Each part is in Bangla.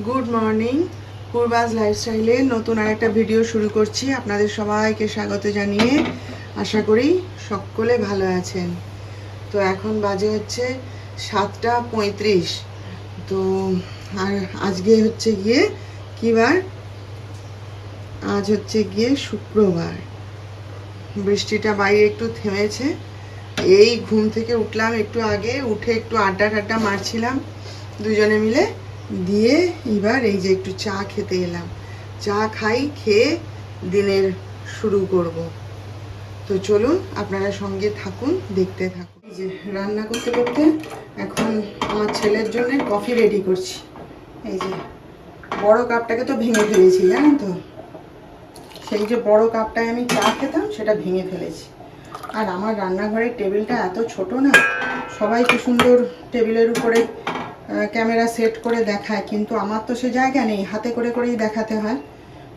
Good morning. পূর্বাজ লাইফস্টাইলে নতুন আরেকটা ভিডিও শুরু করছি। আপনাদের সবাইকে স্বাগত জানিয়ে আশা করি সকলে ভালো আছেন। তো এখন বাজে হচ্ছে 7:35। তো আর আজকে হচ্ছে গিয়ে কী বার? আজ হচ্ছে গিয়ে শুক্রবার। বৃষ্টিটা বাইরে একটু থেমেছে। এই ঘুম থেকে উঠলাম একটু আগে, উঠে একটু আড্ডা মারছিলাম দুজনে মিলে। দিয়ে এবার এই যে একটু চা খেতে এলাম। চা খাই, খেয়ে দিনের শুরু করব। তো চলুন আপনারা সঙ্গে থাকুন, দেখতে থাকুন। এই যে রান্না করতে করতে এখন আমার ছেলের জন্য কফি রেডি করছি। এই যে বড় কাপটাকে তো ভেঙে ফেলেছি, জানেন তো? সেই যে বড় কাপটায় আমি চা খেতাম সেটা ভেঙে ফেলেছি। আর আমার রান্নাঘরের টেবিলটা এত ছোট না, সবাই কি সুন্দর টেবিলের উপরে ক্যামেরা সেট করে দেখায়, কিন্তু আমার তো সে জায়গা নেই, হাতে করে করেই দেখাতে হয়।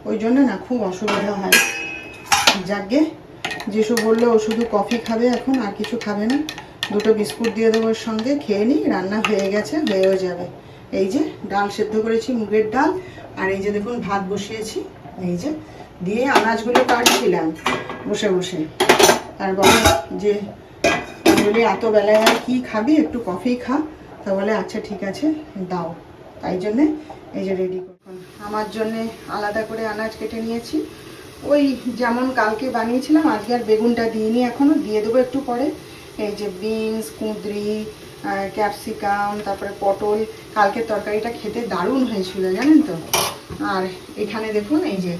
ওই জন্য না খুব অসুবিধা হয়। যাকে যেসব বললো ও শুধু কফি খাবে এখন, আর কিছু খাবে না। দুটো বিস্কুট দিয়ে দেবো ওর সঙ্গে, খেয়ে নিই। রান্না হয়ে গেছে, হয়েও যাবে। এই যে ডাল সেদ্ধ করেছি, মুগের ডাল। আর এই যে দেখুন ভাত বসিয়েছি। এই যে দিয়ে আনাজগুলো কাটছিলাম বসে বসে। আর বলে যে বলি এত বেলায় আর কী খাবি, একটু কফি খা। তা বলে আচ্ছা ঠিক আছে দাও। তাই জন্যে এই যে রেডি করুন। আমার জন্যে আলাদা করে আনাজ কেটে নিয়েছি। ওই যেমন কালকে বানিয়েছিলাম, আজকে আর বেগুনটা দিইনি, এখনও দিয়ে দেবো একটু পরে। এই যে বিনস, কুঁদরি, ক্যাপসিকাম, তারপরে পটল। কালকের তরকারিটা খেতে দারুণ হয়েছিল, জানেন তো? আর এখানে দেখুন এই যে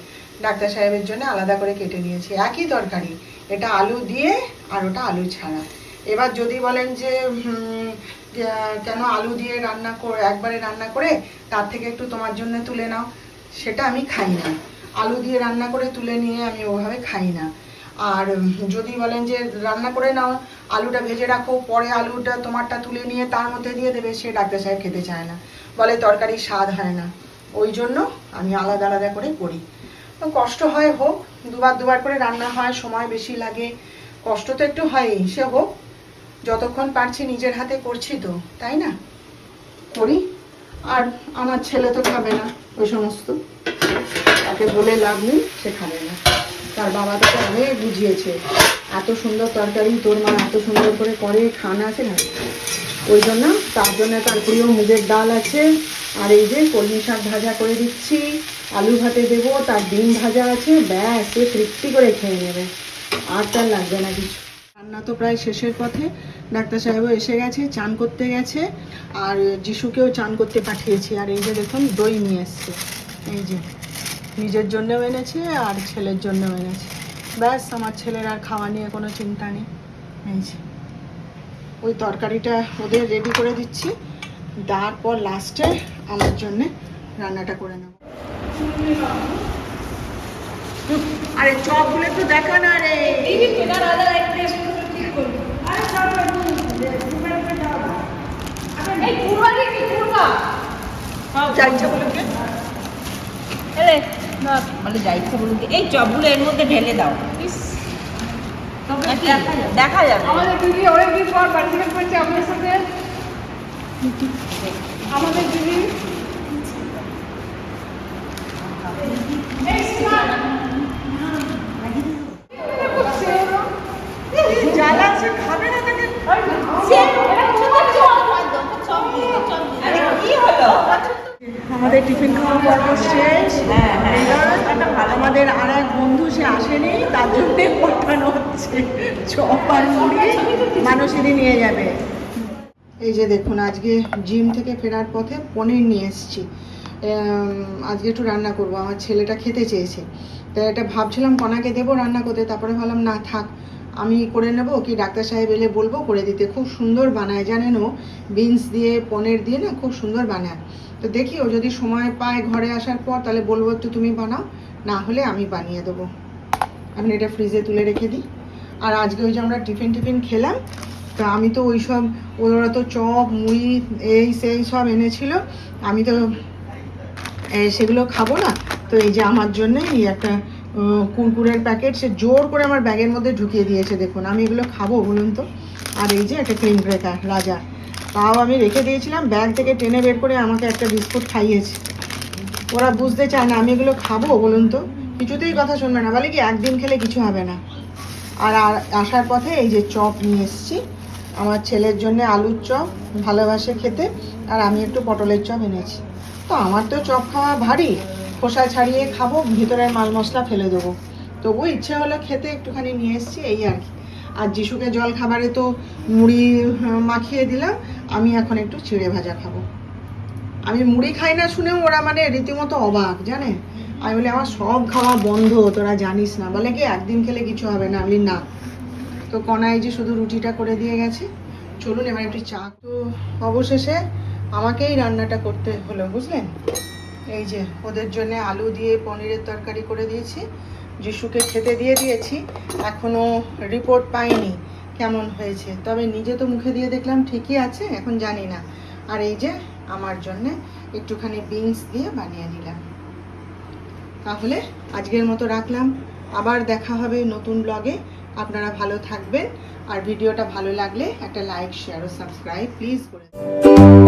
ডাক্তার সাহেবের জন্য আলাদা করে কেটে নিয়েছি। একই তরকারি, এটা আলু দিয়ে আর ওটা আলু ছাড়া। এবার যদি বলেন যে কেন আলু দিয়ে একবারে রান্না করে তার থেকে একটু তোমার জন্য তুলে নাও, সেটা আমি খাই না। আলু দিয়ে রান্না করে তুলে নিয়ে আমি ওভাবে খাই না। আর যদি বলেন যে রান্না করে নাও, আলুটা ভেজে রাখো, পরে আলুটা তোমারটা তুলে নিয়ে তার মধ্যে দিয়ে দেবে, সে ডাক্তার সাহেব খেতে চায় না, বলে তরকারির স্বাদ হয় না। ওই জন্য আমি আলাদা আলাদা করে করি। তো কষ্ট হয়, হোক। দুবার করে রান্না হয়, সময় বেশি লাগে, কষ্ট তো একটু হয়ই, সে হোক। যতক্ষণ পারছি নিজের হাতে করছি, তো তাই না, করি। আর আমার ছেলে তো খাবে না ওই সমস্ত, তাকে বলে লাভ নেই, সে খাবে না। তার বাবা তাকে অনেক বুঝিয়েছে, এত সুন্দর তরকারি তোর মা এত সুন্দর করে করে, খানা আছে না। ওই জন্য তার জন্য তার প্রিয় মুগের ডাল আছে। আর এই যে কলমি শাক ভাজা করে দিচ্ছি, আলু ভাতে দেবো, তার ডিম ভাজা আছে, ব্যাস সে তৃপ্তি করে খেয়ে নেবে, আর তার লাগবে না কিছু। রান্না তো প্রায় শেষের পথে। ডাক্তার সাহেবও এসে গেছে, চান করতে গেছে। আর যিশুকেও চান করতে পাঠিয়েছি। আর এই যে দেখুন দই নিয়ে এসছে, এই যে নিজের জন্যও এনেছে আর ছেলের জন্যও এনেছে। ব্যাস আমার ছেলের আর খাওয়া নিয়ে কোনো চিন্তা নেই। এই যে ওই তরকারিটা ওদের রেডি করে দিচ্ছি, তারপর লাস্টে আমার জন্যে রান্নাটা করে নেব। আরে চপগুলো একটু দেখা না রে। এই চপগুলো এর মধ্যে ঢেলে দাও, দেখা যাবে। আমাদের দিদি অনেকদিন পর পার্টিসিপেট করছে আপনার সাথে। আমাদের দিদি জ্বালাচ্ছে, খাবে না তাকে। কি হলো? আমাদের টিফিন খাওয়া পর্ব শেষ। আমাদের আর এক বন্ধু সে আসেনি, তার জন্যে পাঠানো হচ্ছে চপ আর মুড়ি, মানুষেরই নিয়ে যাবে। এই যে দেখুন আজকে জিম থেকে ফেরার পথে পনির নিয়ে এসেছি। আজকে একটু রান্না করব, আমার ছেলেটা খেতে চেয়েছে। তাই এটা ভাবছিলাম কনাকে দেবো রান্না করতে, তারপরে ভাবলাম না থাক, আমি করে নেব, কি ডাক্তার সাহেব এলে বলবো করে দিতে। খুব সুন্দর বানায়, জানেন ও বিনস দিয়ে পনির দিয়ে না খুব সুন্দর বানায়। তো দেখি ও যদি সময় পায় ঘরে আসার পর, তাহলে বলবো একটু তুমি বানাও, না হলে আমি বানিয়ে দেবো। এখন এটা ফ্রিজে তুলে রেখে দিই। আর আজকে ওই যে আমরা টিফিন খেলাম, তা আমি তো ওই সব, ওরা তো চপ মুড়ি এই সেই সব এনেছিল, আমি তো সেগুলো খাবো না। তো এই যে আমার জন্য এই একটা কুরকুরের প্যাকেট সে জোর করে আমার ব্যাগের মধ্যে ঢুকিয়ে দিয়েছে। দেখুন আমি এগুলো খাবো বলুন তো? আর এই যে একটা ক্রিম ক্র্যাকার রাজা, তাও আমি রেখে দিয়েছিলাম, ব্যাগ থেকে টেনে বের করে আমাকে একটা বিস্কুট খাইয়েছে। ওরা বুঝতে চায় না আমি এগুলো খাবো বলুন তো, কিছুতেই কথা শুনবে না, বলে কি একদিন খেলে কিছু হবে না। আর আসার পথে এই যে চপ নিয়ে এসেছি, আমার ছেলের জন্য আলুর চপ ভালোবাসে খেতে, আর আমি একটু পটলের চপ এনেছি। তো আমার তো চপ খাওয়া ভারী, খোসা ছাড়িয়ে খাবো, ভিতরের মাল মশলা ফেলে দেবো, তবু ইচ্ছে হলো খেতে, একটুখানি নিয়ে এসেছি এই আর কি। আর যিশুকে জল খাবারে তো মুড়ি মাখিয়ে দিলাম, আমি এখন একটু চিড়ে ভাজা খাবো। আমি মুড়ি খাই না শুনেও ওরা মানে রীতিমতো অবাক, জানে। আমি বলি আমার সব খাওয়া বন্ধ, তোরা জানিস না, বলে কি একদিন খেলে কিছু হবে না, আমি না। তো কনাই যে শুধু রুটিটা করে দিয়ে গেছে, চলুন এবার একটু চা। তো অবশেষে আমাকেই রান্নাটা করতে হলো, বুঝলেন। এই যে ওদের জন্য আলু দিয়ে পনিরের তরকারি করে দিয়েছি, যিশুকে খেতে দিয়ে দিয়েছি, এখনও রিপোর্ট পাইনি কেমন হয়েছে, তবে নিজে তো মুখে দিয়ে দেখলাম ঠিকই আছে, এখন জানি না। আর এই যে আমার জন্যে একটুখানি বিনস দিয়ে বানিয়ে নিলাম। তাহলে আজকের মতো রাখলাম, আবার দেখা হবে নতুন ব্লগে। আপনারা ভালো থাকবেন, আর ভিডিওটা ভালো লাগলে একটা লাইক, শেয়ার ও সাবস্ক্রাইব প্লিজ করে দেবেন।